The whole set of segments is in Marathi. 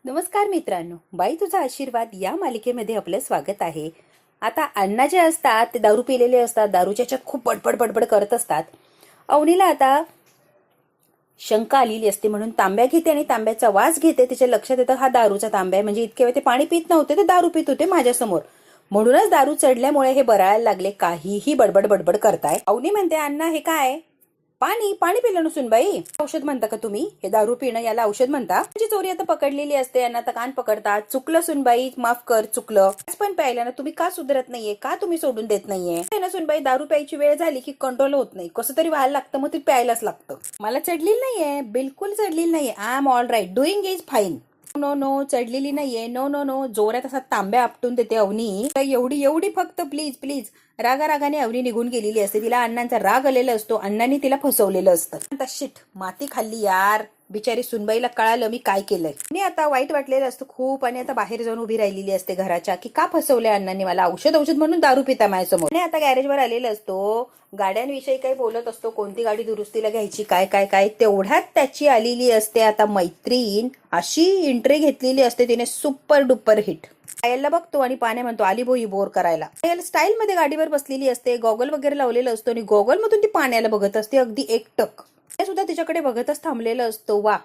नमस्कार मित्रांनो, बाई तुझा आशीर्वाद या मालिकेमध्ये आपलं स्वागत आहे. आता अण्णा जे असतात ते दारू पिलेले असतात, दारूच्या ह्याच्यात खूप बडबड बडबड करत असतात. अवनीला आता शंका आलेली असते म्हणून तांब्या घेते आणि तांब्याचा वास घेते. तिच्या लक्षात येतं हा दारूचा तांब्या आहे, म्हणजे इतके वेळ ते पाणी पित नव्हते, ते दारू पित होते माझ्यासमोर. म्हणूनच दारू चढल्यामुळे हे बरायला लागले, काहीही बडबड बडबड करताय. अवनी म्हणते, अण्णा हे काय? पाणी पाणी पिलं नसून बाई, औषध म्हणता का तुम्ही? हे दारू पिणं याला औषध म्हणता? म्हणजे चोरी आता पकडलेली असते, यांना आता कान पकडतात. चुकलं सुनबाई, माफ कर, चुकलं. पण प्यायला ना तुम्ही का सुधरत नाहीये? का तुम्ही सोडून देत नाहीये ना सुनबाई? दारू प्यायची वेळ झाली की कंट्रोल होत नाही, कसं तरी व्हायला लागतं, मग ते प्यायलाच लागतं. मला चढलेली नाहीये, बिलकुल चढलेली नाहीये. I am all right, doing is fine. No no, चढलेली नाहीये. No no no. जोरात असा तांब्या आपटून देते अवनी. एवढी एवढी फक्त, प्लीज प्लीज. रागाने अवनी निघून गेलेली असते. तिला अण्णांचा राग आलेला असतो, अण्णांनी तिला फसवलेलं असतं. शिट, माती खाल्ली यार. बिचारी सुनबाईला कळालं मी काय केलंय. मी आता वाईट वाटलेलं असतं खूप, आणि आता बाहेर जाऊन उभी राहिलेली असते घराच्या, की का फसवलंय अण्णांनी मला, औषध म्हणून दारू पिता माझ्यासमोर. आणि आता गॅरेजवर आलेला असतो, गाड्यांविषयी काही बोलत असतो, कोणती गाडी दुरुस्तीला घ्यायची, काय काय काय. तेवढ्यात त्याची आलेली असते आता मैत्रीण. अशी एंट्री घेतलेली असते तिने, सुपर डुपर हिट. पायलला बघतो आणि पाण्या म्हणतो, आली बोई बोर करायला. पायल स्टाईल मध्ये गाडीवर बसलेली असते, गॉगल वगैरे लावलेलं असतो, आणि गॉगल मधून ती पाण्याला बघत असते अगदी एकटक. ते सुद्धा तिच्याकडे बघतच थांबलेलं असतो. वा.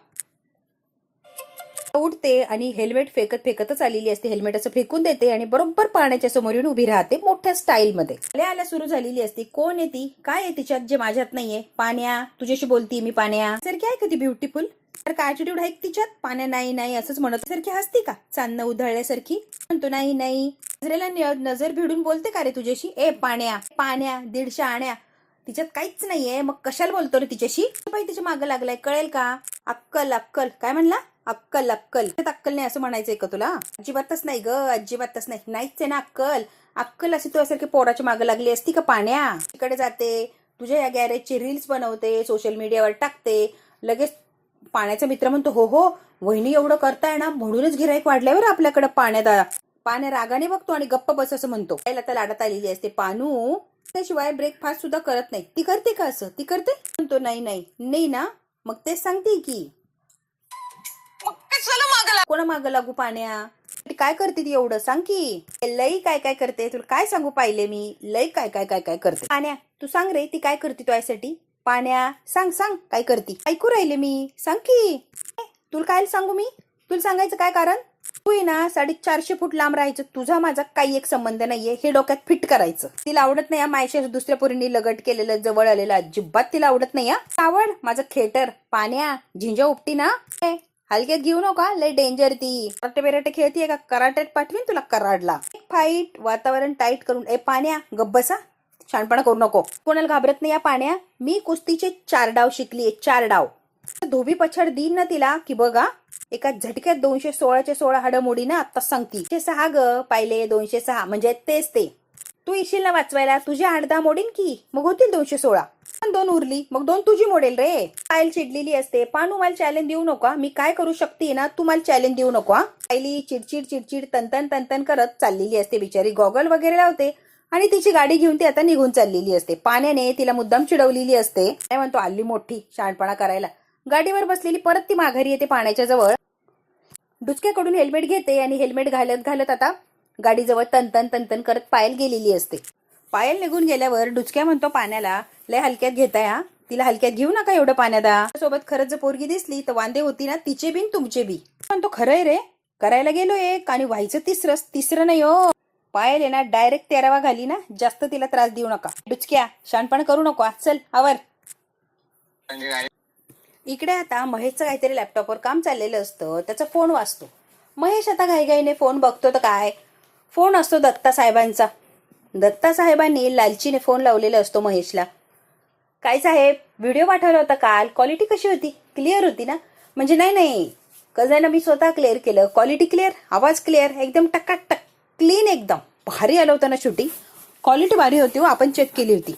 उठते आणि हेल्मेट फेकत फेकतच आलेली असते. हेल्मेट असं फेकून देते आणि बरोबर पाण्याच्या समोर येऊन उभी राहते मोठ्या स्टाईल मध्ये. आल्या सुरू झालेली असते. कोण आहे ती? काय आहे तिच्यात जे माझ्यात नाहीये? पाण्या, तुझ्याशी बोलती मी. पाण्या सारखी आहे का ती ब्युटिफुल? तर काय ऍटिट्यूड आहे तिच्यात? पाण्या नाही नाही असंच म्हणत सारखी हसती का? चांदणं उधळल्यासारखी म्हणतो नाही नाही. नजरेला नजर भिडून बोलते का रे तुझ्याशी? ए पाण्या पाण्या, 150 आण्या. तिच्यात काहीच नाहीये, मग कशाला बोलतो रे तिच्याशी? बाई तिच्या मागं लागलाय, कळेल का? अक्कल अक्कल काय म्हणला? अक्कल अक्कल. अक्कल नाही असं म्हणायचंय का तुला? अजिबातच नाही ग, अजिबातच नाही. नाहीच आहे ना अक्कल. अक्कल अशी तुझ्यासारखी पोराच्या मागे लागली असती का पाण्या? तिकडे जाते, तुझ्या या गॅरेजची रील्स बनवते, सोशल मीडियावर टाकते. लगेच पाण्याचा मित्र म्हणतो, हो हो वहिनी एवढं करताय ना, म्हणूनच गिराईक वाढल्यावर आपल्याकडे पाण्यात. पाण्या रागाने बघतो आणि गप्प बस असं म्हणतो. त्याला तर लाडात आलेली असते पानू. त्याशिवाय ब्रेकफास्ट सुद्धा करत नाही. ती करते का असं? ती करते म्हणतो, नाही नाही नाही ना. मग तेच सांगते की कोणा मागं लागू पाण्या? काय करते ती एवढं? सांग की. लई काय काय करते, तुला काय सांगू? पाहिले मी लई काय काय काय काय करते. पाण्या तू सांग रे, ती काय करते तुझ्यासाठी? पाण्या सांग सांग काय करते? ऐकू राहिले मी, सांग की. तुला काय सांगू मी? तुला सांगायचं काय कारण? तू आहे ना 450 फूट लांब राहायचं, तुझा माझा काही एक संबंध नाहीये, हे डोक्यात फिट करायचं. तिला आवडत नाही मायशी दुसऱ्या पोरींनी लगट केलेलं, जवळ आलेलं अजिबात तिला आवडत नाही. आवड माझं खेटर. पाण्या झिंजा उपटी ना, हलक्यात घेऊ नका, लय डेंजर ती. कराटे बेराटे खेळतीये का? कराटेत पाठवीन तुला कराडला. फाईट वातावरण टाईट करून. ए पाण्या गप्प बसा, शहाणपणा करू नको. कोणाला घाबरत नाही या पाण्या. मी कुस्तीचे 4 डाव शिकलीये, 4 डाव. धोबी पछाड देईन ना तिला की बघा, एका झटक्यात 216चे 16 हाडं मोडी ना. आता सांगती 206 ग पाहिले, 206 म्हणजे तेच ते. तू येशील ना वाचवायला, तुझी 8-10 मोडीन की, मग होतील 216. 2 उरली, मग 2 तुझी मोडेल रे. पायल चिडलेली असते. पानू मला चॅलेंज देऊ नका, मी काय करू शकते ना, तू मला चॅलेंज देऊ नको. पायली चिडचिड चिडचिड तनतन तनतन करत चाललेली असते बिचारी. गॉगल वगैरे लावते आणि तिची गाडी घेऊन ती आता निघून चाललेली असते. पाण्याने तिला मुद्दाम चिडवलेली असते. काय म्हणतो, आली मोठी शहाणपणा करायला. गाडीवर बसलेली परत ती माघारी येते पाण्याच्या जवळ. डुचक्याकडून हेल्मेट घेते आणि हेल्मेट घालत घालत आता गाडीजवळ तनतन तनतन करत पायल गेलेली असते. पायल निघून गेल्यावर डुचक्या म्हणतो पाण्याला, लय हलक्यात घेताय हा, तिला हलक्यात घेऊ नका एवढं पाण्यात. सोबत खरंच जर पोरगी दिसली तर वांदे होती ना, तिचे बिन तुमचे बी. म्हणतो खरंय रे, करायला गेलो एक आणि व्हायचं तिसरं नाही हो. पायल आहे ना डायरेक्ट 13वा घाली ना, जास्त तिला त्रास देऊ नका. डुचक्या शहाणपण करू नको, चल आवर. इकडे आता महेशचं काहीतरी लॅपटॉपवर काम चाललेलं असतं, त्याचा फोन वाजतो. महेश आता घाईघाईने फोन बघतो तर काय, फोन असतो दत्ता साहेबांचा. दत्ता साहेबांनी लालचीने फोन लावलेला असतो महेशला. काय साहेब, व्हिडिओ पाठवला होता काल, क्वालिटी कशी होती? क्लिअर होती ना? म्हणजे नाही नाही कजायला मी स्वतः क्लिअर केलं. क्वालिटी क्लिअर, आवाज क्लिअर, एकदम टकाटक क्लीन, एकदम भारी आलं होतं ना शूटिंग. क्वालिटी भारी होती हो, आपण चेक केली होती.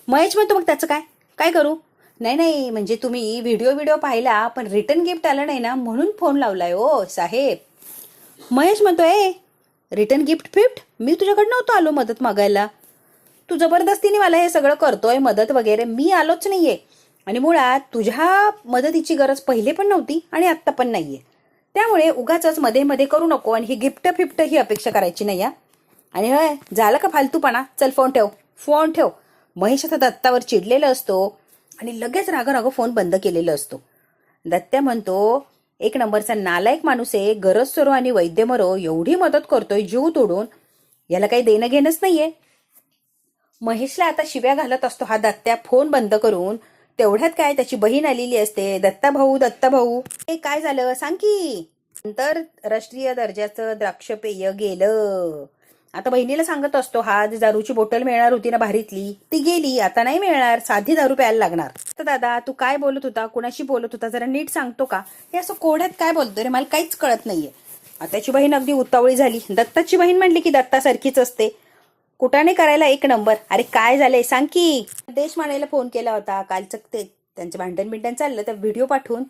महेश म्हणतो मग त्याचं काय काय करू? नाही नाही म्हणजे तुम्ही व्हिडिओ पाहिला पण रिटर्न गिफ्ट आलं नाही ना, म्हणून फोन लावलाय हो साहेब. महेश म्हणतोय, रिटर्न गिफ्ट फिफ्ट? मी तुझ्याकडे नव्हतो आलो मदत मागायला. तू जबरदस्तीने मला हे सगळं करतोय मदत वगैरे, मी आलोच नाहीये. आणि मुळात तुझ्या मदतीची गरज पहिले पण नव्हती आणि आत्ता पण नाहीये. त्यामुळे उगाच मध्ये मध्ये करू नको आणि ही गिफ्ट फिफ्ट ही अपेक्षा करायची नाही या. आणि होय, झालं का फालतूपणा? चल फोन ठेव, फोन ठेव. महेश आता दत्तावर चिडलेला असतो आणि लगेच राग फोन बंद केलेला असतो. दत्त्या म्हणतो, एक नंबरचा नालायक माणूस आहे, गरज सरो आणि वैद्य मरो एवढी मदत करतोय जीव तोडून, याला काही देणं घेणंच नाहीये. महेशला आता शिव्या घालत असतो हा दत्त्या फोन बंद करून. तेवढ्यात काय त्याची बहीण आलेली असते. दत्ता भाऊ, हे काय झालं सांग की. नंतर राष्ट्रीय दर्जाचं द्राक्ष पेय गेलं. आता बहिणीला सांगत असतो, हा दारूची बोटल मिळणार होती ना भारीतली, ती गेली, आता नाही मिळणार, साधी दारू प्यायला लागणार. तर दादा तू काय बोलत होता, कुणाशी बोलत होता, जरा नीट सांगतो का? हे असं कोड्यात काय बोलतोय रे, मला काहीच कळत नाहीये. त्याची बहीण अगदी उतावळी झाली. दत्ताची बहीण म्हणली की दत्तासारखीच असते, कुटाणे करायला एक नंबर. अरे काय झालंय सांग की. देशमानेला फोन केला होता कालचं, ते त्यांचं भांडण चाललं, तर व्हिडिओ पाठवून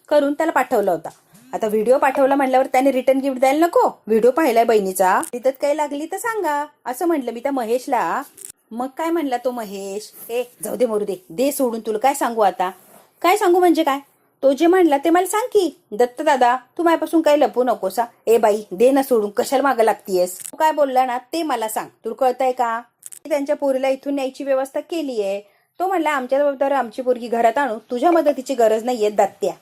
करून त्याला पाठवला होता. आता व्हिडिओ पाठवला म्हणल्यावर त्याने रिटर्न गिफ्ट द्यायला नको. व्हिडिओ पाहिलाय बहिणीचा, तिथं काही लागली तर सांगा असं म्हटलं मी त्या महेशला. मग काय म्हणला तो महेश, जाऊ दे मरू दे सोडून, तुला काय सांगू आता. काय सांगू म्हणजे काय, तो जे म्हणला ते मला सांग की. दत्त दादा तू माझ्यापासून काही लपू नकोसा. बाई दे ना सोडून, कशाला मागं लागतीयस. तू काय बोलला ना ते मला सांग, तुला कळतंय का. त्यांच्या पोरीला इथून न्यायची व्यवस्था केलीये. तो म्हणला आमच्या जबाबदार आमची पोरगी घरात आणू, तुझ्या मदतीची गरज नाहीये दत्त्या.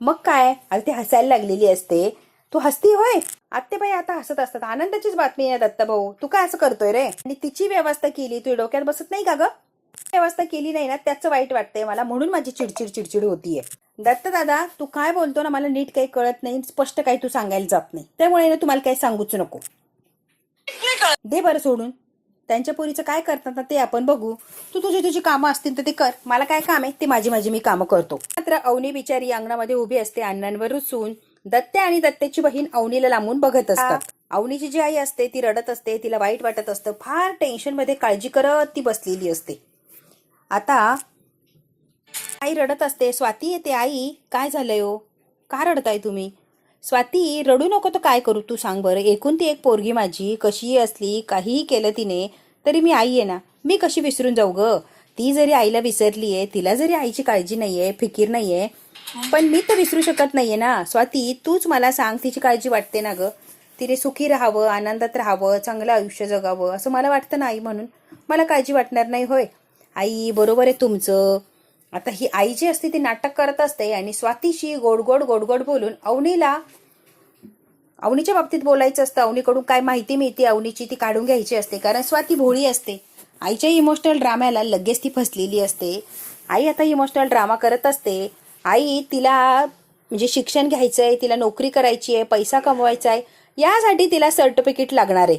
मग काय, आता ती हसायला लागलेली असते. तू हसती होय. आत्तेबाई आता हसत असतात. आनंदाचीच बातमी आहे दत्ता भाऊ, तू काय असं करतोय रे. आणि तिची व्यवस्था केली, तू डोक्यात बसत नाही का ग. व्यवस्था केली नाही ना त्याचं वाईट वाटतंय मला, म्हणून माझी चिडचिड होतीये. दत्त दादा तू काय बोलतो ना मला नीट काही कळत नाही, स्पष्ट काही तू सांगायला जात नाही, त्यामुळे ना तुम्हाला काही सांगूच नको. दे बरं सोडून. त्यांच्या पोरीचं काय करतात ना ते आपण बघू. तू तुझी कामं असतील तर ते कर, मला काय काम आहे ते माझी मी कामं करतो. मात्र अवनी बिचारी अंगणामध्ये उभी असते अण्णांवर रुसून. दत्त्या आणि दत्त्याची बहीण अवनीला लांबून बघत असतात. अवनीची जी आई असते ती रडत असते, तिला वाईट वाटत असतं, फार टेन्शन मध्ये काळजी करत ती बसलेली असते. आता आई रडत असते. स्वाती येते. आई काय झालंय हो, का रडताय तुम्ही. स्वाती रडू नको तर काय करू तू सांग बरं. एकूण ती एक पोरगी माझी, कशीही असली काहीही केलं तिने तरी मी आई आहे ना, मी कशी विसरून जाऊ ग. ती जरी आईला विसरलीये, तिला जरी आईची काळजी नाहीये, फिकीर नाहीये, पण मी तर विसरू शकत नाहीये ना. स्वाती तूच मला सांग, तिची काळजी वाटते ना ग. तिने सुखी राहावं, आनंदात राहावं, चांगलं आयुष्य जगावं असं मला वाटतं ना आई म्हणून. मला काळजी वाटणार नाही होय. आई बरोबर आहे तुमचं. आता ही आई जी असते ती नाटक करत असते आणि स्वातीशी गोड गोड बोलून अवनीच्या बाबतीत बोलायचं असतं. अवनीकडून काय माहिती मिळते अवनीची ती काढून घ्यायची असते, कारण स्वाती भोळी असते. आईच्या इमोशनल ड्राम्याला लगेच ती फसलेली असते. आई आता इमोशनल ड्रामा करत असते. आई तिला म्हणजे शिक्षण घ्यायचंय, तिला नोकरी करायची आहे, पैसा कमवायचा आहे, यासाठी तिला सर्टिफिकेट लागणार आहे.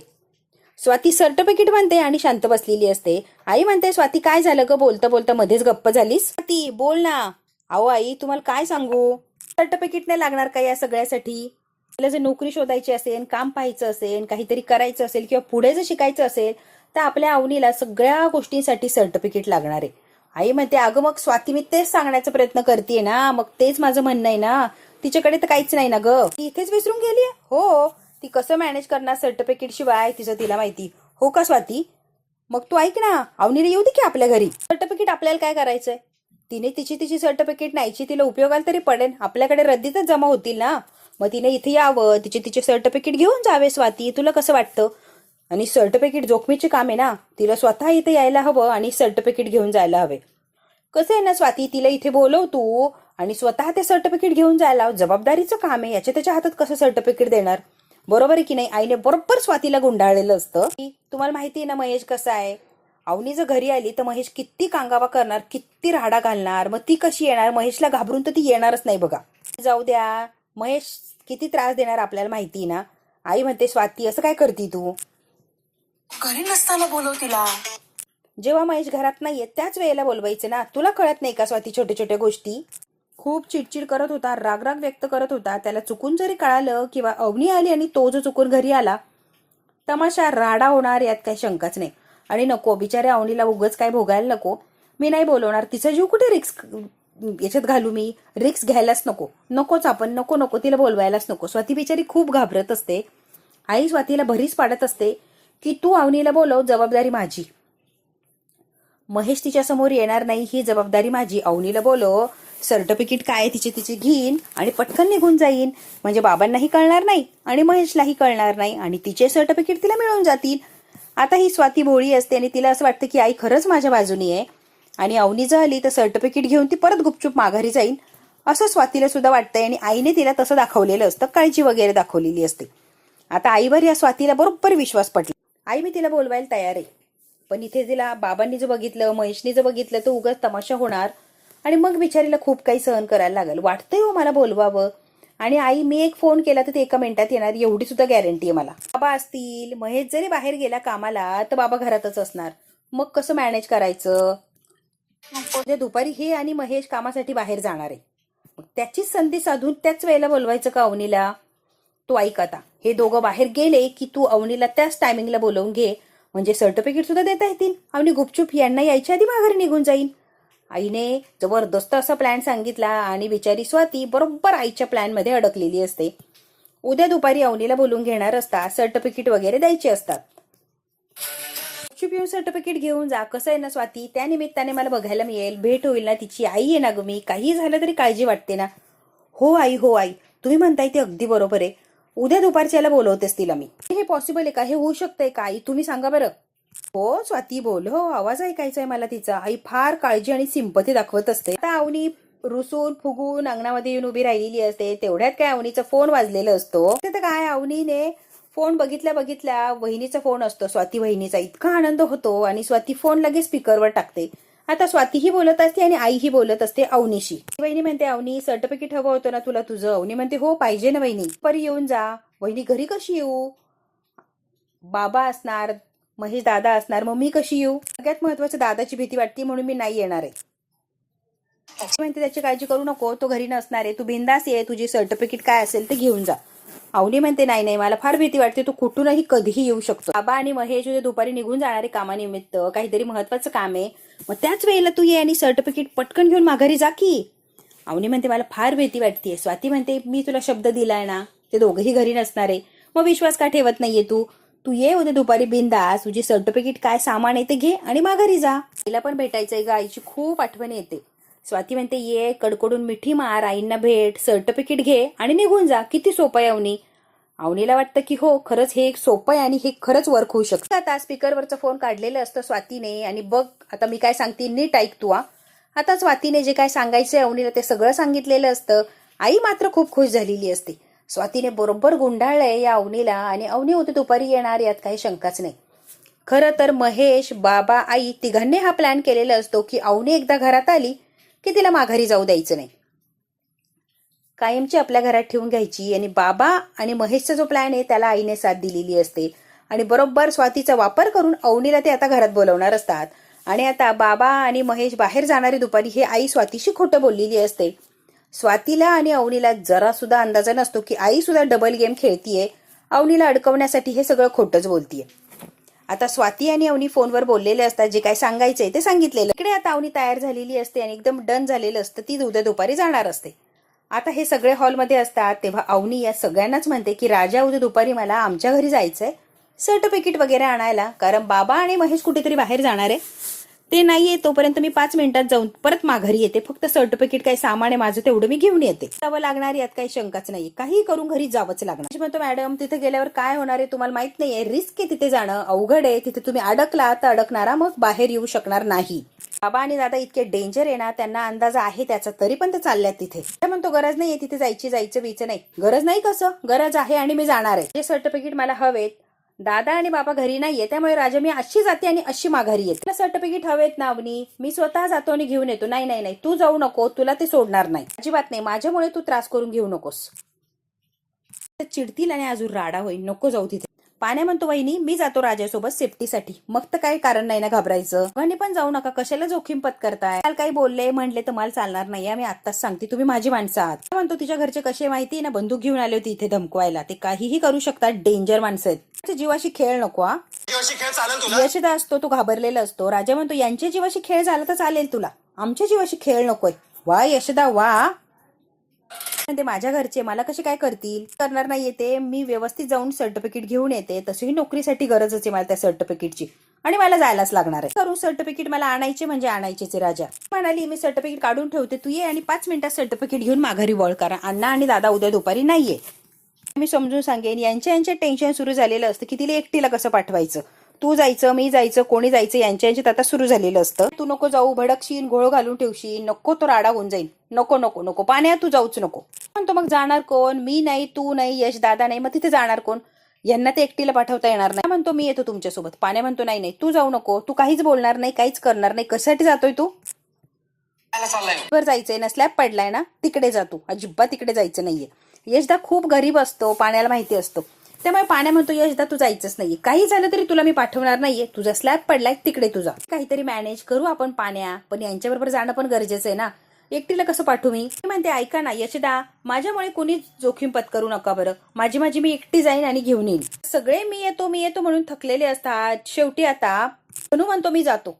स्वाती सर्टिफिकेट म्हणते आणि शांत बसलेली असते. आई म्हणते, स्वाती काय झालं ग, बोलता मध्येच गप्प झालीस. स्वाती बोल ना. अहो आई तुम्हाला काय सांगू, सर्टिफिकेट नाही लागणार का या सगळ्यासाठी. तिला जर नोकरी शोधायची असेल, काम पाहायचं असेल, काहीतरी करायचं असेल किंवा पुढे जर शिकायचं असेल तर आपल्या अवनीला सगळ्या गोष्टींसाठी सर्टिफिकेट लागणार आहे. आई म्हणते, अगं मग स्वाती मी तेच सांगण्याचा प्रयत्न करतेय ना, मग तेच माझं म्हणणं आहे ना, तिच्याकडे तर काहीच नाही ना ग, ती इथेच विसरून गेली. हो, ती कसं मॅनेज करणार सर्टिफिकेट शिवाय तिचं तिला माहिती. हो का स्वाती, मग तू ऐक ना, अवनीला येऊ दे की आपल्या घरी. सर्टिफिकेट आपल्याला काय करायचंय, तिने तिची सर्टिफिकेट न्यायची, तिला उपयोगाला तरी पडेल, आपल्याकडे रद्दीतच जमा होतील ना. मग तिने इथे यावं, तिचे सर्टिफिकेट घेऊन जावे. स्वाती तुला कसं वाटतं. आणि सर्टिफिकेट जोखमीचे काम आहे ना, तिला स्वतः इथे यायला हवं आणि सर्टिफिकेट घेऊन जायला हवे. कसं आहे ना स्वाती, तिला इथे बोलव तू आणि स्वतः ते सर्टिफिकेट घेऊन जायला, जबाबदारीचं काम आहे, याच्या त्याच्या हातात कसं सर्टिफिकेट देणार. बरोबर आहे की नाही. आईने बरोबर स्वातीला गुंडाळलेलं असतं. तुम्हाला माहिती आहे ना महेश कसा आहे. अवनी जर घरी आली तर महेश किती कांगावा करणार, किती राडा घालणार, मग ती कशी येणार. महेशला घाबरून तर ती येणारच नाही बघा. जाऊ द्या, महेश किती त्रास देणार आपल्याला माहिती ना. आई म्हणते, स्वाती असं काय करती तू, घरी नसताना बोलव तिला. जेव्हा महेश घरात नाहीये त्याच वेळेला बोलवायचं ना. तुला कळत नाही का स्वाती छोट्या गोष्टी. खूप चिडचिड करत होता, राग व्यक्त करत होता. त्याला चुकून जरी कळालं किंवा अवनी आली आणि तो जो चुकून घरी आला, तमाशा राडा होणार यात काही शंकाच नाही. आणि नको बिचाऱ्या अवनीला उगाच काय भोगायला नको. मी नाही बोलवणार, तिचा जीव कुठे रिस्क याच्यात घालू मी, रिक्स घ्यायलाच नकोच आपण, नको तिला बोलवायलाच नको. स्वाती बिचारी खूप घाबरत असते. आई स्वातीला भरीस पाडत असते की तू अवनीला बोलव, जबाबदारी माझी. महेश तिच्या समोर येणार नाही ही जबाबदारी माझी. अवनीला बोलव, सर्टिफिकेट काय तिचे घेईन आणि पटकन निघून जाईन. म्हणजे बाबांनाही कळणार नाही आणि महेशलाही कळणार नाही आणि तिचे सर्टिफिकेट तिला मिळून जातील. आता ही स्वाती भोळी असते आणि तिला असं वाटतं की आई खरंच माझ्या बाजूनी आहे आणि अवनी झाली तर सर्टिफिकेट घेऊन ती परत गुपचूप माघारी जाईल असं स्वातीला सुद्धा वाटतंय. आणि आईने तिला तसं दाखवलेलं असतं, काळजी वगैरे दाखवलेली असते. आता आईवर या स्वातीला बरोबर विश्वास पटला. आई मी तिला बोलवायला तयार आहे, पण इथे तिला बाबांनी जर बघितलं, महेशनी जर बघितलं तर उगाच तमाशा होणार आणि मग बिचारीला खूप काही सहन करायला लागेल. वाटतंय हो मला बोलवावं. आणि आई मी एक फोन केला तर ते एका मिनिटात येणार एवढी सुद्धा गॅरंटी आहे मला. बाबा असतील, महेश जरी बाहेर गेला कामाला तर बाबा घरातच असणार. मग कसं मॅनेज करायचं? उद्या दुपारी हे आणि महेश कामासाठी बाहेर जाणार आहे. मग त्याचीच संधी साधून त्याच वेळेला बोलवायचं का अवनीला? तू ऐक आता, हे दोघं बाहेर गेले की तू अवनीला त्याच टायमिंगला बोलवून घे, म्हणजे सर्टिफिकेट सुद्धा देता येतील. अवनी गुपचूप यांना यायच्या आधी माघारी निघून जाईल. आईने जबरदस्त असा प्लॅन सांगितला आणि बिचारी स्वाती बरोबर आईच्या प्लॅनमध्ये अडकलेली असते. उद्या दुपारी अवनीला बोलून घेणार असतात, सर्टिफिकेट वगैरे द्यायचे असतात. गुपचूप येऊन सर्टिफिकेट घेऊन जा. कसं आहे ना स्वाती, त्या निमित्ताने मला बघायला मिळेल, भेट होईल ना, तिची आई आहे ना ग मी, काही झालं तरी काळजी वाटते ना. हो आई, हो आई, तुम्ही म्हणताय ते अगदी बरोबर आहे. उद्या दुपारच्याला बोलवतेस तिला मी. हे पॉसिबल आहे का? हे होऊ शकतंय का आई? तुम्ही सांगा बरं. हो स्वाती बोल, हो आवाज ऐकायचा आहे मला तिचा. आई फार काळजी आणि सिंपती दाखवत असते. आता अवनी रुसून फुगून अंगणामध्ये येऊन उभी राहिलेली असते. तेवढ्यात काय अवनीचा फोन वाजलेला असतो. तर काय अवनीने फोन बघितल्या वहिनीचा फोन असतो, स्वाती वहिनीचा. इतका आनंद होतो आणि स्वाती फोन लगेच स्पीकरवर टाकते. आता स्वातीही बोलत असते आणि आईही बोलत असते अवनीशी. वहिनी म्हणते, अवनी सर्टिफिकेट हवं होतं ना तुला तुझं? अवनी म्हणते, हो पाहिजे ना वहिनी. परी येऊन जा. वहिनी घरी कशी येऊ? बाबा असणार, महेश दादा असणार, मग मी कशी येऊ? सगळ्यात महत्वाचं दादाची भीती वाटते म्हणून मी नाही येणार आहे. म्हणते त्याची काळजी करू नको, तो घरी नसणार आहे, तू बिंदास ये, तुझी सर्टिफिकेट काय असेल ते घेऊन जा. अवनी म्हणते, नाही नाही मला फार भीती वाटते, तू कुठूनही कधीही येऊ शकतो. बाबा आणि महेश उद्या दुपारी निघून जाणारे कामानिमित्त, काहीतरी महत्वाचं काम आहे, मग त्याच वेळेला तू ये आणि सर्टिफिकेट पटकन घेऊन माघारी जा की. अवनी म्हणते मला फार भीती वाटते. स्वाती म्हणते मी तुला शब्द दिलाय ना, ते दोघेही घरी नसणार आहे, मग विश्वास का ठेवत नाहीये तू? तू ये उद्या दुपारी बिंदास, तुझी सर्टिफिकेट काय सामान आहे ते घे आणि माघारी जा. तिला पण भेटायचंय ग, आईची खूप आठवण येते. स्वाती म्हणते ये, कडकडून मिठी मार, आईंना भेट, सर्टिफिकेट घे आणि निघून जा. किती सोपं आहे अवनी. अवनीला वाटतं की हो खरंच हे एक सोपं आहे आणि हे खरंच वर्क होऊ शकतं. आता स्पीकरवरचं फोन काढलेलं असतं स्वातीने आणि बघ आता मी काय सांगते नीट ऐक तू. आता स्वातीने जे काय सांगायचंय अवनीला ते सगळं सांगितलेलं असतं. आई मात्र खूप खुश झालेली असते. स्वातीने बरोबर गुंडाळलंय या अवनीला आणि अवनी उद्या दुपारी येणार यात काही शंकाच नाही. खरं तर महेश, बाबा, आई तिघांनी हा प्लॅन केलेला असतो की अवनी एकदा घरात आली की तिला माघारी जाऊ द्यायचं नाही, कायमची आपल्या घरात ठेवून घ्यायची. आणि बाबा आणि महेशचा जो प्लॅन आहे त्याला आईने साथ दिलेली असते आणि बरोबर स्वातीचा वापर करून अवनीला ते आता घरात बोलवणार असतात. आणि आता बाबा आणि महेश बाहेर जाणारे दुपारी हे आई स्वातीशी खोटं बोललेली असते. स्वातीला आणि अवनीला जरा सुद्धा अंदाजा नसतो की आई सुद्धा डबल गेम खेळतीये, अवनीला अडकवण्यासाठी हे सगळं खोटंच बोलतीये. आता स्वाती आणि अवनी फोनवर बोललेले असतात, जे काय सांगायचंय ते सांगितलेलं. इकडे आता अवनी तयार झालेली असते आणि एकदम डन झालेलं असतं, ती उद्या दुपारी जाणार असते. आता हे सगळे हॉलमध्ये असतात तेव्हा अवनी या सगळ्यांनाच म्हणते की राजा उद्या दुपारी मला आमच्या घरी जायचंय सर्टिफिकेट वगैरे आणायला, कारण बाबा आणि महेश कुठेतरी बाहेर जाणार आहे, ते नाहीये तोपर्यंत मी 5 मिनिटात जाऊन परत माघारी येते. फक्त सर्टिफिकेट काही सामान आहे माझं तेवढं मी घेऊन येते. जावं लागणार यात काही शंकाच नाही, काही करून घरी जावंच लागणार. म्हणतो मॅडम तिथे गेल्यावर काय होणार आहे तुम्हाला माहित नाहीये, रिस्क आहे तिथे जाणं, अवघड आहे, तिथे तुम्ही अडकला तर अडकणारा मग बाहेर येऊ शकणार नाही. बाबा आणि दादा इतके डेंजर आहे ना, त्यांना अंदाज आहे त्याचा, तरी पण ते चालल्यात तिथे. म्हणतो गरज नाहीये तिथे जायचं बीचं नाही. गरज नाही कसं, गरज आहे आणि मी जाणार आहे. जे सर्टिफिकेट मला हवेत, दादा आणि बाबा घरी नाहीये त्यामुळे राजा मी अशी जाते आणि अशी माघारी येते. सर्टिफिकेट हवेत ना अवनी, मी स्वतः जातो आणि घेऊन येतो. नाही नाही नाही तू जाऊ नको, तुला ते सोडणार नाही, अजिबात नाही, माझ्यामुळे तू त्रास करून घेऊ नकोस. चिडतील आणि अजून राडा होईल, नको जाऊ तिथे. पाण्या म्हणतो वहिनी मी जातो राजासोबत सेफ्टीसाठी. मग तर काही कारण नाही ना घाबरायचं. वहिनी पण जाऊ नका, कशाला जोखीम पत्करताय. काल काही बोलले म्हणले तर मला चालणार नाही, आम्ही आत्ताच सांगते तुम्ही माझी माणसं आहात. म्हणतो तिच्या घरचे कसे माहिती ना, बंदूक घेऊन आले होते इथे धमकवायला, ते काहीही करू शकतात, डेंजर माणसं आहेत. जीवाशी खेळ नको. यशदा असतो तो घाबरलेला असतो. राजा म्हणतो यांच्या जीवाशी खेळ झाला तर चालेल तुला, आमच्या जीवाशी खेळ नकोय. वा यशदा वा. ते माझ्या घरचे मला कसे काय करतील, करणार नाही येते. मी व्यवस्थित जाऊन सर्टिफिकेट घेऊन येते. तसंही नोकरीसाठी गरजच आहे मला त्या सर्टिफिकेटची आणि मला जायलाच लागणार आहे. करून सर्टिफिकेट मला आणायचे म्हणजे आणायचेच. राजा म्हणाली मी सर्टिफिकेट काढून ठेवते, तू ये आणि 5 मिनिटात सर्टिफिकेट घेऊन माघारी वळ. कारण अण्णा आणि दादा उद्या दुपारी नाहीये. मी समजून सांगेन. यांच्या टेन्शन सुरू झालेलं असतं की तिला एकटीला कसं पाठवायचं. तू जायचं, मी जायचं, कोणी जायचं यांच्यात आता सुरू झालेलं असतं. तू नको जाऊ, भडकशील, घोळ घालून ठेवशील, नको तो राडा होऊन जाईल. नको नको नको पाण्या, तू जाऊच नको. म्हणतो मग जाणार कोण? मी नाही, तू नाही, यश दादा नाही, मग तिथे जाणार कोण? यांना ते एकटीला पाठवता येणार नाही. म्हणतो मी येतो तुमच्यासोबत. पाण्या म्हणतो नाही नाही तू जाऊ नको, तू काहीच बोलणार नाही, काहीच करणार नाही. कशासाठी जातोय तू? वर जायचंय ना, स्लॅब पडलाय ना, तिकडे जातो. अजिबात तिकडे जायचं नाहीये. यशदा खूप गरीब असतो, पाण्याला माहिती असतो. त्यामुळे पाण्या म्हणतो यशदा तू जायचंच नाहीये, काही झालं तरी तुला मी पाठवणार नाहीये, तुझा स्लॅब पडलाय तिकडे तुझा. काहीतरी मॅनेज करू आपण पाण्या, पण यांच्याबरोबर जाणं पण गरजेचं आहे ना. एकटीला कसं पाठवू मी? म्हणते ऐका ना यशदा, माझ्यामुळे कोणी जोखीम पत्करू नका बरं. माझी मी एकटी जाईन आणि घेऊन येईल. सगळे मी येतो म्हणून थकलेले असतात. शेवटी आता धनू म्हणतो मी जातो,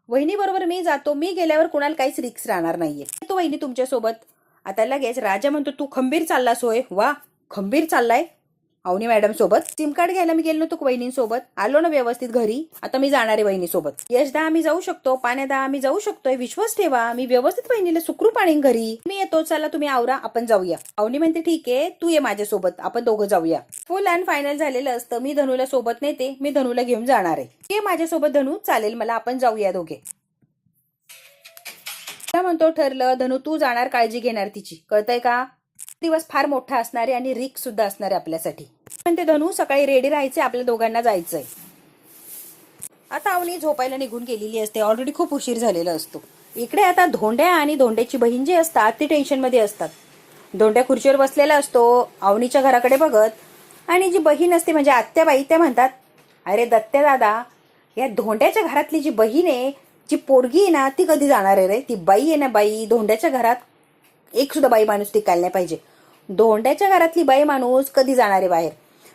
वहिनी बरोबर मी जातो. मी गेल्यावर कुणाला काहीच रिक्स राहणार नाहीये. तो वहिनी तुमच्यासोबत. आता लगेच राजा म्हणतो तू खंबीर चाललास होय? वा, खंबीर चाललाय. अवनी मॅडम सोबत सिम कार्ड घ्यायला मी गेलो नव्हतो वहिनींसोबत, आलो ना व्यवस्थित घरी. आता मी जाणार आहे वहिनीसोबत. यशदा आम्ही जाऊ शकतो, पाण्यादा आम्ही जाऊ शकतोय, विश्वास ठेवा. मी व्यवस्थित वहिनीला सुखरूप आणीन घरी. मी येतो, चला तुम्ही आवरा, आपण जाऊया. अवनी म्हणते ठीक आहे, तू ये माझ्यासोबत, आपण दोघं जाऊया. फुल अँड फायनल झालेलं असतं. मी धनूला सोबत नेते, मी धनूला घेऊन जाणार आहे. ये माझ्यासोबत धनू, चालेल मला, आपण जाऊया दोघे. म्हणतो ठरलं. धनू तू जाणार, काळजी घेणार तिची, कळतंय का? दिवस फार मोठा असणारे आणि रिक्स सुद्धा असणारे आपल्यासाठी. पण ते धनू सकाळी रेडी राहायचे, आपल्या दोघांना जायचंय. आता अवनी झोपायला निघून गेलेली असते, ऑलरेडी खूप उशीर झालेला असतो. इकडे आता धोंड्या आणि धोंड्याची बहीण जी असतात ती टेन्शन मध्ये असतात. धोंड्या खुर्चीवर बसलेला असतो अवनीच्या घराकडे बघत, आणि जी बहीण असते म्हणजे आत्याबाई, त्या म्हणतात अरे दत्त्या दादा, या धोंड्याच्या घरातली जी बहीण आहे, जी पोरगी आहे ना, ती कधी जाणार आहे रे? ती बाई आहे ना बाई, धोंड्याच्या घरात एक सुद्धा बाई माणूस टिकायला नाही पाहिजे. धोंड्याच्या घरातली बाई माणूस कधी जाणार आहे बाहेर?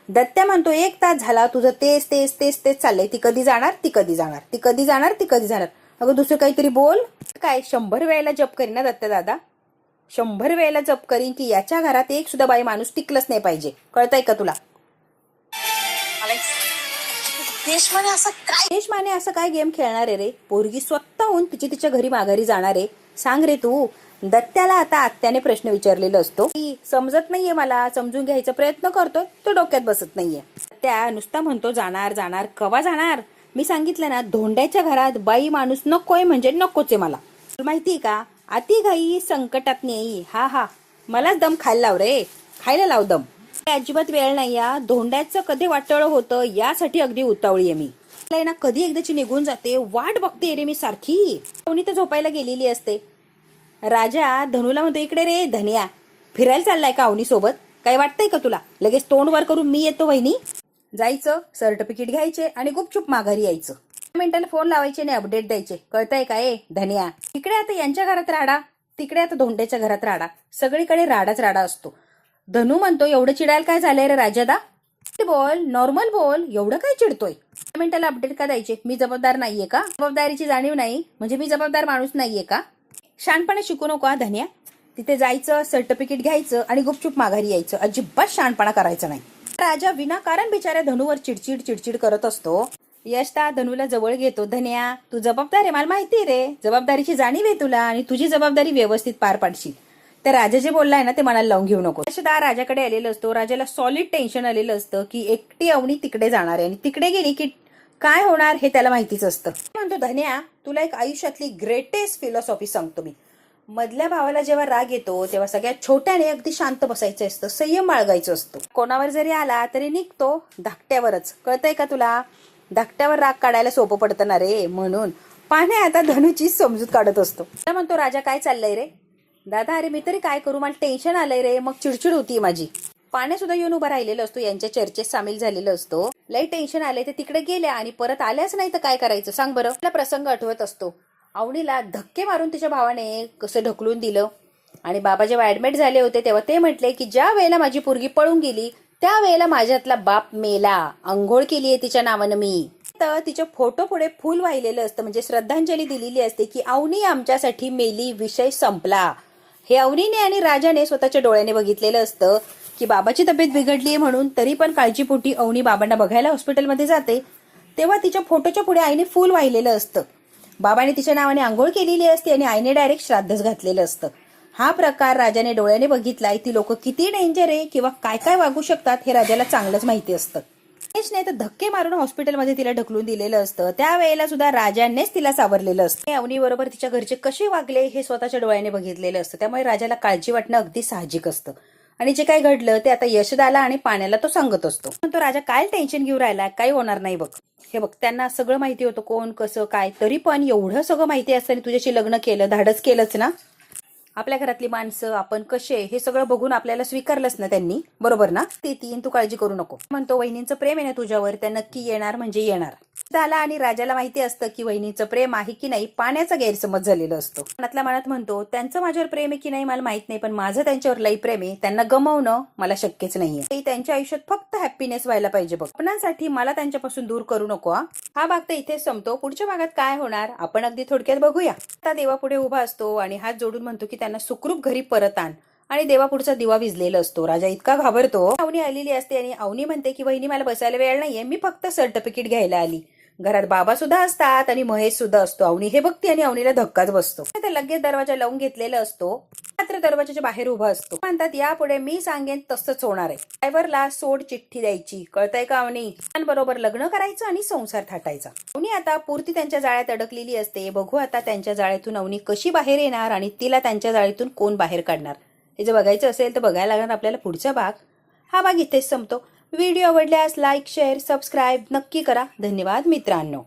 दत्त्या म्हणतो 1 तास झाला तुझं तेच तेच तेच तेच चाललंय. ती कधी जाणार, ती कधी जाणार, ती कधी जाणार, ती कधी जाणार. अगं दुसरं काहीतरी बोल. काय 100 वेळेला जप करीन ना दत्त्या दादा, 100 वेळेला जप करीन की याच्या घरात एक सुद्धा बाई माणूस टिकलंच नाही पाहिजे. कळतंय का तुला? देशमाने असं काय गेम खेळणार आहे रे? पोरगी स्वतःहून तिच्या घरी माघारी जाणार आहे. सांग रे तू. दत्त्याला आता आत्याने प्रश्न विचारलेला असतो की समजत नाहीये मला, समजून घ्यायचा प्रयत्न करतोय, तो डोक्यात बसत नाहीये. त्या नुसता म्हणतो जाणार जाणार. कवा जाणार? मी सांगितलं ना, धोंड्याच्या घरात बाई माणूस नकोय म्हणजे नकोच आहे मला. माहितीये का, अति घाई संकटात नाही. हा हा, मलाच दम खायला लाव रे, खायला लाव दम. अजिबात वेळ नाही या. धोंड्याचं कधी वाटळ होतं यासाठी अगदी उतावळी आहे मी. ना कधी एकदाची निघून जाते, वाट बघते रे मी सारखी. कोणी तर झोपायला गेलेली असते. राजा धनूला म्हणतो इकडे रे धनिया, फिरायला चाललाय का अवनी सोबत? काय वाटतंय का तुला? लगेच तोंड वर करून मी येतो वहिनी. जायचं, सर्टिफिकेट घ्यायचे आणि गुपचूप माघारी यायचं. मिनिटाला फोन लावायचे आणि अपडेट द्यायचे. कळतंय काय धनिया? इकडे आता यांच्या घरात राडा, तिकडे आता धोंड्याच्या घरात राडा, सगळीकडे राडाच राडा असतो. धनू म्हणतो एवढं चिडायला काय झालंय रे राजादा? बोल, नॉर्मल बोल, एवढं काय चिडतोय? मिनिटाला अपडेट का द्यायचे? मी जबाबदार नाहीये का? जबाबदारीची जाणीव नाही म्हणजे मी जबाबदार माणूस नाहीये का? शहाणपणा शिकू नको हा धन्या. तिथे जायचं, सर्टिफिकेट घ्यायचं आणि गुपचूप माघारी यायचं. अजिबात शहाणपणा करायचं नाही. राजा विनाकारण बिचाऱ्या धनूवर चिडचिड करत असतो. यशदा धनूला जवळ घेतो. धन्या तू जबाबदार आहे, मला माहिती रे, जबाबदारीची जाणीव आहे तुला आणि तुझी जबाबदारी व्यवस्थित पार पाडशील. तर राजा जे बोललाय ना ते मनाला लावून घेऊ नको. यशदा राजाकडे आलेला असतो. राजाला सॉलिड टेन्शन आलेलं असतं की एकटी अवनी तिकडे जाणार आहे आणि तिकडे गेली की काय होणार हे त्याला माहितीच असतं. म्हणतो धन्या तुला एक आयुष्यातली ग्रेटेस्ट फिलॉसॉफी सांगतो मी. मधल्या भावाला जेव्हा राग येतो तेव्हा सगळ्यात छोट्याने अगदी शांत बसायचं असतं, संयम बाळगायचं असतो. कोणावर जरी आला तरी निघतो धाकट्यावरच. कळतंय का तुला? धाकट्यावर राग काढायला सोपं पडतं ना रे. म्हणून पाण्या आता धनूची समजूत काढत असतो. म्हणतो राजा काय चाललंय रे? दादा अरे मी तरी काय करू, मला टेन्शन आलंय रे, मग चिडचिड होती माझी. पाण्या सुद्धा येऊन उभा राहिलेला असतो, यांच्या चर्चेत सामील झालेला असतो. लई टेन्शन आलंय ते तिकडे गेल्या आणि परत आल्याच नाही तर काय करायचं सांग बरं. मला प्रसंग आठवत असतो. अवनीला धक्के मारून तिच्या भावाने कसं ढकलून दिलं आणि बाबा जेव्हा ऍडमिट झाले होते तेव्हा ते म्हटले की ज्या वेळेला माझी पोरगी पळून गेली त्यावेळेला माझ्यातला बाप मेला, अंघोळ केलीये तिच्या नावानं मी. तर तिच्या फोटो पुढे फुल वाहिलेलं असतं म्हणजे श्रद्धांजली दिलेली असते की अवनी आमच्यासाठी मेली, विषय संपला. हे अवनीने आणि राजाने स्वतःच्या डोळ्याने बघितलेलं असतं की बाबाची तब्येत बिघडली आहे म्हणून, तरी पण काळजीपोटी अवनी बाबांना बघायला हॉस्पिटलमध्ये जाते. तेव्हा तिच्या फोटोच्या पुढे आईने फूल वाहिलेलं असतं. बाबाने तिच्या नावाने आंघोळ केलेली असते आणि आईने डायरेक्ट श्राद्धच घातलेलं असतं. हा प्रकार राजाने डोळ्याने बघितलाय. ती लोक किती डेंजर आहे किंवा काय काय वागू शकतात हे राजाला चांगलंच माहिती असतं. महेशने तर धक्के मारून हॉस्पिटलमध्ये तिला ढकलून दिलेलं असतं. त्यावेळेला सुद्धा राजानेच तिला सावरलेलं असतं. अवनी बरोबर तिच्या घरचे कसे वागले हे स्वतःच्या डोळ्याने बघितलेलं असतं. त्यामुळे राजाला काळजी वाटणं अगदी साहजिक असतं. आणि जे काय घडलं ते आता यशदाला आणि पाण्याला तो सांगत असतो. पण तो राजा काय टेन्शन घेऊन राहिला, काही होणार नाही बघ. हे बघ, त्यांना सगळं माहिती होतं कोण कसं काय, तरी पण एवढं सगळं माहिती असताना तुझ्याशी लग्न केलं, धाडस केलंच ना. आपल्या घरातली माणसं आपण कसे हे सगळं बघून आपल्याला स्वीकारलंच ना त्यांनी, बरोबर ना. ते तीन तू काळजी करू नको. म्हणतो वहिनींचं प्रेम आहे ना तुझ्यावर, त्या नक्की येणार म्हणजे येणार. झाला आणि राजाला माहिती असतं की वहिनीचं प्रेम आहे की नाही, पाण्याचा गैरसमज झालेला असतो. मनातल्या मनात म्हणतो त्यांचं माझ्यावर प्रेम आहे की नाही मला माहित नाही, पण माझं त्यांच्यावर लई प्रेम आहे. त्यांना गमावणं मला शक्यच नाहीये. त्यांच्या आयुष्यात फक्त हॅपीनेस व्हायला पाहिजे बघ. आपणांसाठी मला त्यांच्यापासून दूर करू नको. हा भाग तर इथेच संपतो. पुढच्या भागात काय होणार आपण अगदी थोडक्यात बघूया. आता देवापुढे उभा असतो आणि हात जोडून म्हणतो की त्यांना सुखरूप घरी परत आण. आणि देवापुढचा दिवा विझलेला असतो. राजा इतका घाबरतो. अवनी आलेली असते आणि अवनी म्हणते की वहिनी मला बसायला वेळ नाहीये, मी फक्त सर्टिफिकेट घ्यायला आली. घरात बाबा सुद्धा असतात आणि महेश सुद्धा असतो. अवनी हे बघते आणि अवनीला धक्काच बसतो. तर लगेच दरवाजा लावून घेतलेला असतो. मात्र दरवाजाच्या बाहेर उभा असतो. म्हणतात यापुढे मी सांगेन तसंच होणार आहे. ड्रायव्हरला सोड चिठ्ठी द्यायची, कळतंय का अवनी. बरोबर लग्न करायचं आणि संसार थाटायचा. अवनी आता पुरती त्यांच्या जाळ्यात अडकलेली असते. बघू आता त्यांच्या जाळ्यातून अवनी कशी बाहेर येणार आणि तिला त्यांच्या जाळ्यातून कोण बाहेर काढणार. हे जर बघायचं असेल तर बघायला लागणार आपल्याला पुढचा भाग. हा भाग इथेच संपतो. व्हिडिओ आवडल्यास लाईक शेअर सबस्क्राईब नक्की करा. धन्यवाद मित्रांनो.